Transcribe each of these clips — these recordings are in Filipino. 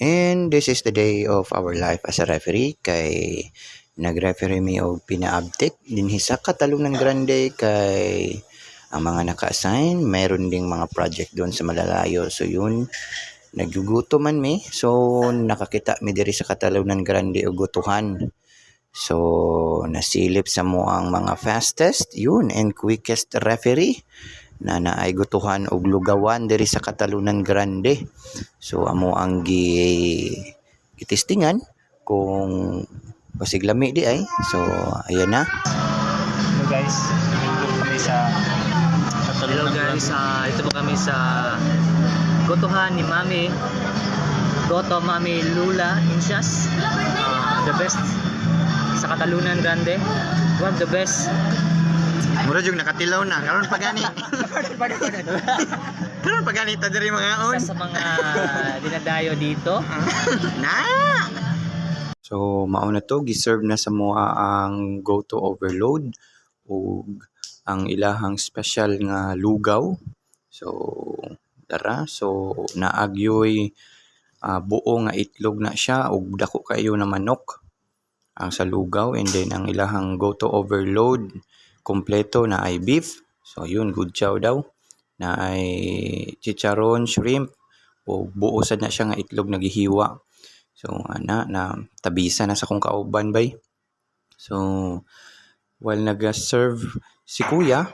And this is the day of our life as a referee kay nag-referee mi og pina-update dinhi sa Katalunan Grande kay ang mga naka-assign mayroon ding mga project doon sa malalayo, so yun nagguguto man mi, so nakakita mi diri sa Katalunan Grande og gutuhan. So nasilip sa mo ang mga fastest yun and quickest referee na naay gutuhan og lugawan diri sa Katalunan Grande. So amo ang gitistingan kung basig lami di ay. So ayan na. Hello guys, dito kami sa Hello guys, ito po kami sa gutuhan ni Mami Goto, Mami Lula Incias, the best sa Katalunan Grande, one of the best. Mura jug nakatilaw na karon pagani. Karon pagani ta diri mga on. Isa sa mga dinadayo dito. Na. So mao na to giserve na sa moa ang go to overload ug ang ilahang special nga lugaw. So tara, so naagyoy buo nga itlog na siya ug dako kayo na manok ang sa lugaw, and then ang ilahang go to overload kompleto na ay beef. So yun, good chow daw. Na ay chicharon, shrimp o buo sad na siya nga itlog nagihiwa. So ana na tabisa na sa kong kauban bay. So while nag-serve si kuya,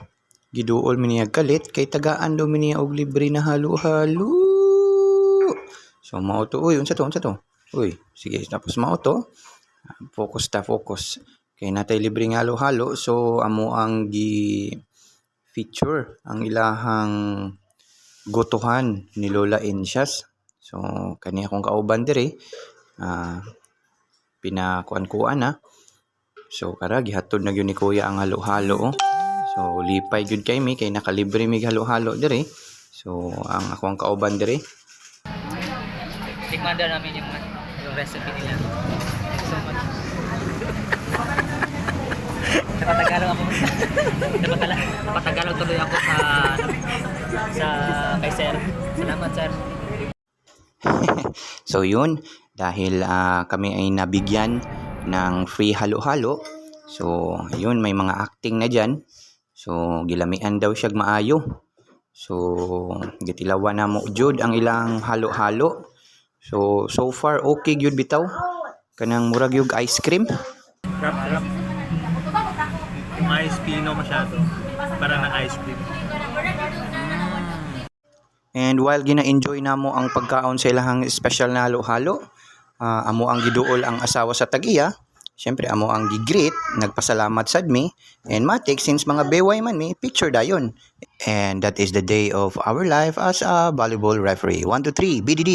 giduol mi niya kalit kay tagaan daw mi niya og libre na halo-halo. So mao to, uy, unsa to? Uy, sige, tapos mao to. Focus. Kay natay libre nga halo-halo, so amo ang gi-feature ang ilahang gutuhan ni Lola Incias. So kani akong kauban diri, pinakuan-kuan na. So kara gihatod na gyud ni kuya ang halo-halo. So lipay gyud kay mi kay nakalibre mi halo-halo diri. So ang akong kauban diri. Tikman daw namin yung recipe nila. So much. Napatagalog ako. Napatagalog tuloy ako sa kay sir. Salamat sir. So yun, dahil kami ay nabigyan ng free halo-halo. So yun, may mga acting na dyan. So gilamian daw siya maayo. So gitilawan na mo jud ang ilang halo-halo. So far okay gyud bitaw. Kanang murag yung ice cream. Rap. Yung ice pino masyado. Para na ice cream. And while gina-enjoy namo ang pagkaon sa ilahang special na halo-halo, amo ang giduol ang asawa sa tag-iya. Siyempre amo ang gigreet, nagpasalamat sad mi, and matik since mga beway man mi, picture dayon. And that is the day of our life as a volleyball referee. 1, 2, 3, BDD.